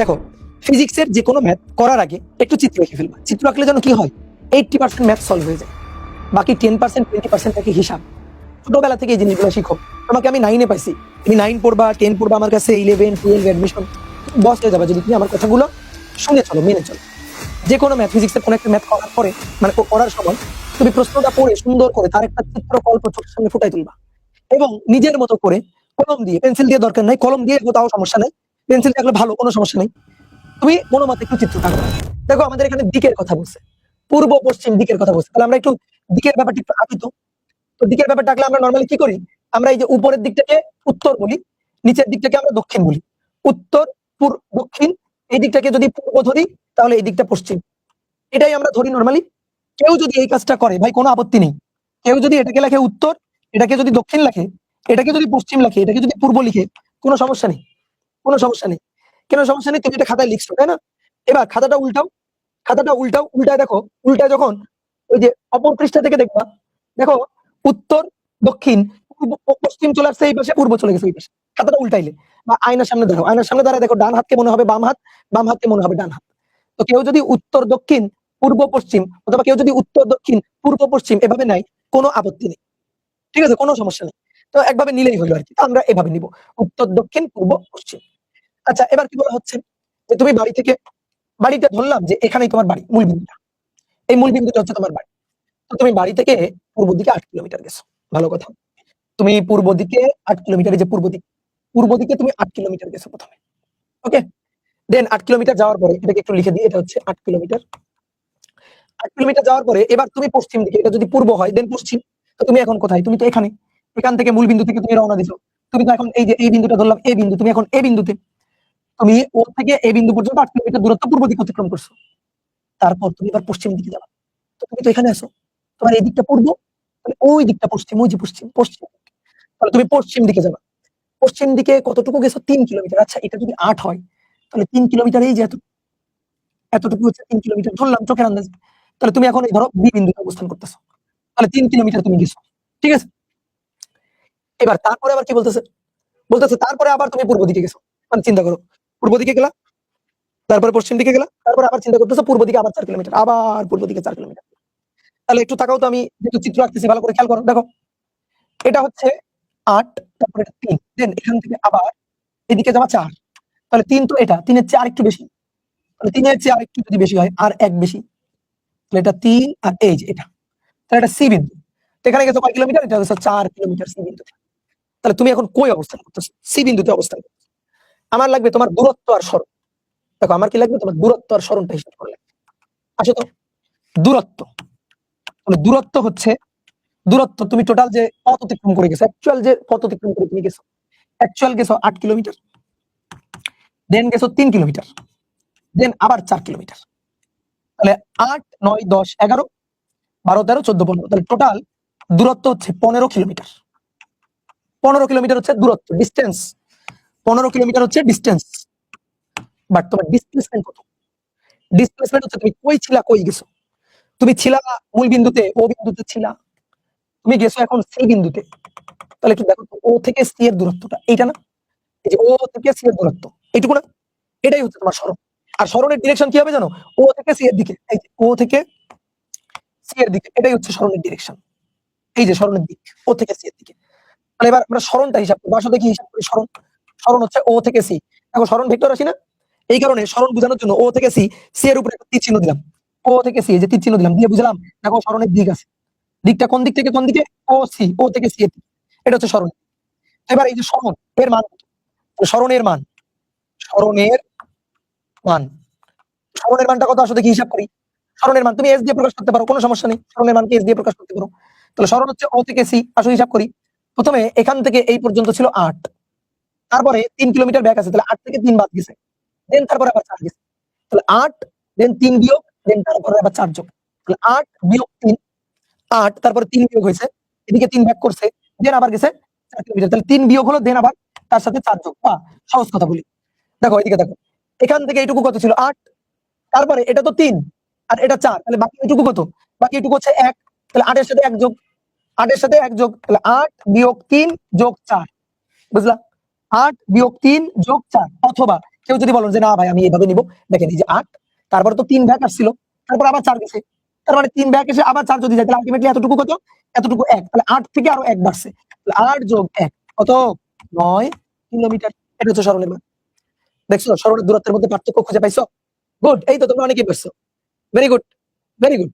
দেখো ফিজিক্সের যে কোনো ম্যাথ করার আগে একটু চিত্র এঁকে ফেলবা। চিত্র আঁকলে যেন কি হয়, 80% ম্যাথ সলভ হয়ে যায়, বাকি 10% 20% থাকে হিসাব। ছোটবেলা থেকে এই জিনিসগুলো শিখো। তোমাকে আমি 9-এ পাইছি, তুমি 9 পড়বা, 10 পড়বা, আমার কাছে 11 12 অ্যাডমিশন বস হয়ে যাবে যদি তুমি আমার কথাগুলো শুনে চলো, মেনে চলো। যে কোনো ম্যাথ, ফিজিক্সের কোনো একটা ম্যাথ করার পরে, মানে করার সময় তুমি প্রশ্নটা পড়ে সুন্দর করে তার একটা চিত্রকল্প চোখের সামনে ফুটাই তুলবা এবং নিজের মতো করে কলম দিয়ে, পেন্সিল দিয়ে দরকার নাই, কলম দিয়ে তাও সমস্যা নাই, পেন্সিল দিয়ে আঁকলে ভালো, কোনো সমস্যা নেই। তুমি মনোমতে একটু চিত্র আঁকো। দেখো আমাদের এখানে দিকের কথা বলছে, পূর্ব পশ্চিম দিকের কথা বলছে, তাহলে আমরা একটু দিকের ব্যাপারটা একটু আঁকি তো। তো দিকের ব্যাপারটা আঁকলে আমরা নর্মালি কি করি, আমরা এই যে উপরের দিকটাকে উত্তর বলি, নিচের দিকটাকে আমরা দক্ষিণ বলি। উত্তর, দক্ষিণ, এই দিকটাকে যদি পূর্ব ধরি তাহলে এই দিকটা পশ্চিম, এটাই আমরা ধরি নর্মালি। কেউ যদি এই কাজটা করে ভাই কোনো আপত্তি নেই। কেউ যদি এটাকে লেখে উত্তর, এটাকে যদি দক্ষিণ লেখে, এটাকে যদি পশ্চিম লেখে, এটাকে যদি পূর্ব লিখে, কোনো সমস্যা নেই, কোনো সমস্যা নেই। কেন সমস্যা নেই, তুমি এটা খাতায় লিখছো তাই না? এবার খাতাটা উল্টাও, খাতাটা উল্টাও, উল্টায় দেখো, উল্টায় যখন ওই যে অপর পৃষ্ঠা থেকে দেখবা, দেখো উত্তর, দক্ষিণ, পশ্চিম চলে আসছে এই পাশে, পূর্ব চলে গেছে এই পাশে। খাতাটা উল্টাইলে বা আয়নার সামনে দাঁড়াও, আয়নার সামনে দাঁড়ায় দেখো, ডান হাতকে মনে হবে বাম হাত, বাম হাতকে মনে হবে ডান হাত। তো কেউ যদি উত্তর দক্ষিণ পূর্ব পশ্চিম, অথবা কেউ যদি উত্তর দক্ষিণ পূর্ব পশ্চিম এভাবে নেয়, কোনো আপত্তি নেই, ঠিক আছে, কোনো সমস্যা নেই। তো একভাবে নিলেই হলো আর কি। তো আমরা এভাবে নিব, উত্তর দক্ষিণ পূর্ব পশ্চিম। আচ্ছা, এবার কি বলা হচ্ছে যে তুমি বাড়ি থেকে, বাড়িটা ধরলাম যে এখানেই তোমার বাড়ি, মূল বিন্দুটা, এই মূল বিন্দুটা হচ্ছে তোমার বাড়ি। তো তুমি বাড়ি থেকে পূর্ব দিকে 8 কিলোমিটার গেছো, ভালো কথা। তুমি পূর্ব দিকে 8 কিলোমিটার, এই যে পূর্ব দিক, পূর্ব দিকে তুমি 8 কিলোমিটার গেছো প্রথমে, ওকে। দেন 8 কিলোমিটার যাওয়ার পরে, এটাকে একটু লিখে দিই, এটা হচ্ছে 8 কিলোমিটার। 8 কিলোমিটার যাওয়ার পরে এবার তুমি পশ্চিম দিকে, এটা যদি পূর্ব হয় দেন পশ্চিম। তো তুমি এখন কোথায়, তুমি তো এখানে, এখান থেকে মূল বিন্দু থেকে তুমি রওনা দিছো। তুমি তো এখন এই যে এই বিন্দুটা ধরলাম এ বিন্দু, তুমি এখন এ বিন্দুতে, তুমি ও থেকে এই বিন্দু পর্যন্ত 8 কিলোমিটার দূরত্ব পূর্ব দিকে অতিক্রম করছো। তারপর তুমি এবার পশ্চিম দিকে যাবা। তো তুমি তো এখানে আছো, তোমার এই দিকটা পূর্ব, তাহলে ওই দিকটা পশ্চিম, ওই যে পশ্চিম, পশ্চিম, তাহলে তুমি পশ্চিম দিকে যাবা। পশ্চিম দিকে কতটুকু গেছো, 3 কিলোমিটার। আচ্ছা, এটা যদি 8 হয় তাহলে 3 কিলোমিটার, এই যে এতটুকু হচ্ছে 3 কিলোমিটার ধরলাম চোখের আন্দাজে। তাহলে তুমি এখন এই ধরো বি বিন্দুতে অবস্থান করতেছো, তাহলে 3 কিলোমিটার তুমি গেছো, ঠিক আছে। এবার তারপরে আবার কি বলতেছে, বলতেছে তারপরে আবার তুমি পূর্ব দিকে গেছো, মানে চিন্তা করো, পূর্ব দিকে গেলা, তারপরে পশ্চিম দিকে গেলা, তারপরে আবার চিন্তা করতেছো পূর্ব দিকে আবার 4 কিলোমিটার, আবার পূর্ব দিকে 4 কিলোমিটার। তাহলে একটু তাকাও তো, আমি যেহেতু চিত্র আঁকতেছি ভালো করে খেয়াল করো, দেখো এটা হচ্ছে 8, তারপরে এটা 3, দেন এখান থেকে আবার এদিকে যাওয়া 4, তাহলে 3 তো এটা 3 এর চেয়ে আরেকটু বেশি, তাহলে 3 এর চেয়ে আরেকটু যদি বেশি হয় আর এক বেশি, তাহলে এটা 3 আর এই যে এটা, তাহলে এটা সি বিন্দু। তো এখানে গেছো কয় কিলোমিটার, এটা হচ্ছে 4 কিলোমিটার সি বিন্দুতে। তাহলে তুমি এখন কই অবস্থান করতেছো, সি বিন্দুতে অবস্থান করতেছো। আমার লাগবে তোমার দূরত্ব আর সরণ। দেখো আমার কি লাগবে, তোমার দূরত্ব আর সরণটা হিসাব করে লাগবে। আসো তো, দূরত্ব, মানে দূরত্ব হচ্ছে, দূরত্ব তুমি টোটাল যে পথ অতিক্রম করে গেছো, অ্যাকচুয়াল যে পথ অতিক্রম করে তুমি গেছো, অ্যাকচুয়াল গেছো 8 কিলোমিটার, দেন গেছো 3 কিলোমিটার, দেন আবার 4 কিলোমিটার। তাহলে 8 9 10 11 12 13 14 15, তাহলে টোটাল দূরত্ব হচ্ছে 15 কিলোমিটার। 15 কিলোমিটার হচ্ছে দূরত্ব, ডিস্টেন্স। 15 কিলোমিটার হচ্ছে ডিস্টেন্স। বাট তোমার ডিসপ্লেসমেন্ট কত? ডিসপ্লেসমেন্ট হচ্ছে তুমি কই ছিলা, কই গেছো। তুমি ছিলা মূল বিন্দুতে, ও বিন্দুতে ছিলা, তুমি গেছো এখন সি বিন্দুতে। তাহলে একটু দেখো তো, ও থেকে সি এর দূরত্বটা এইটা না, এই যে ও থেকে সি এর দূরত্ব এইটুকু না, এটাই হচ্ছে তোমার সরণ। আর সরণের ডিরেকশন কি হবে জানো, ও থেকে সি এর দিকে, এই যে ও থেকে সি এর দিকে, এটাই হচ্ছে সরণের ডিরেকশন। এই যে সরণের দিক, ও থেকে সি এর দিকে। তাহলে এবার আমরা সরণটা হিসাব করবো, আসলে কি হিসাব করি সরণ, সরণ হচ্ছে ও থেকে সি। দেখো সরণ ভেক্টর রাশি না, এই কারণে সরণ বোঝানোর জন্য ও থেকে সি, সি এর উপরে একটা তীর চিহ্ন দিলাম, ও থেকে সি, যে তীর চিহ্ন দিলাম দিয়ে বুঝলাম দেখো সরণের দিক আছে, দিকটা কোন দিক থেকে কোন দিকে, ও সি, ও থেকে সি এর দিকে, এটা হচ্ছে সরণ। এবার এই যে সরণ এর মান, সরণের মান, সরণের মান, সরণের মানটা কত আসলে কি হিসাব করি, সরণের মান তুমি এস দিয়ে প্রকাশ করতে পারো, কোনো সমস্যা নেই, সরণের মানকে এস দিয়ে প্রকাশ করতে পারো। তাহলে সরণ হচ্ছে ও থেকে সি, আসলে হিসাব করি। প্রথমে এখান থেকে এই পর্যন্ত ছিল 8, তারপরে 3 কিলোমিটার ব্যাক আছে, তাহলে 8 থেকে 3 বাদ গেছে, দেন তারপরে আবার 4 গেছে, তাহলে 8 দেন 3 বিয়োগ, দেন তারপরে আবার 4 যোগ, তাহলে 8 বিয়োগ 3, 8 তারপরে 3 বিয়োগ হয়েছে, এদিকে 3 ভাগ করছে, দেন আবার গেছে 4 কিলোমিটার, তাহলে 3 বিয়োগ হলো, দেন আবার তার সাথে 4 যোগ। সহজ কথা বলি, দেখো এদিকে দেখো, এখান থেকে এইটুকু কত ছিল 8, তারপরে এটা তো 3 আর এটা 4, তাহলে বাকি এইটুকু কত, বাকি এইটুকু হচ্ছে 1, তাহলে 8 এর সাথে 1 যোগ, 8 এর সাথে 1 যোগ, তাহলে 8 বিয়োগ 3 যোগ 4, বুঝলা, 8 বিয়োগ 3 যোগ 4, অথবা কেউ যদি বলেন যে না ভাই আমি এইভাবে নিব, দেখেন এই যে 8, তারপরে তো 3 ভাগ আসছিল, তারপর আবার 4 গেছে। তার মানে 3 ভাগ এসে আবার 4 যদি যায় তাহলে আল্টিমেটলি এতটুকু কত? এতটুকু 1। তাহলে 8 থেকে আরো 1 বাড়ছে। তাহলে 8 যোগ 1 কত? 9 কিলোমিটার। এটা হচ্ছে সরলের মান। দেখছো সরলের দূরত্বের মধ্যে পার্থক্য খুঁজে পাইছো? গুড। এই তো তোমরা অনেকেই পারছো। Very good, very good.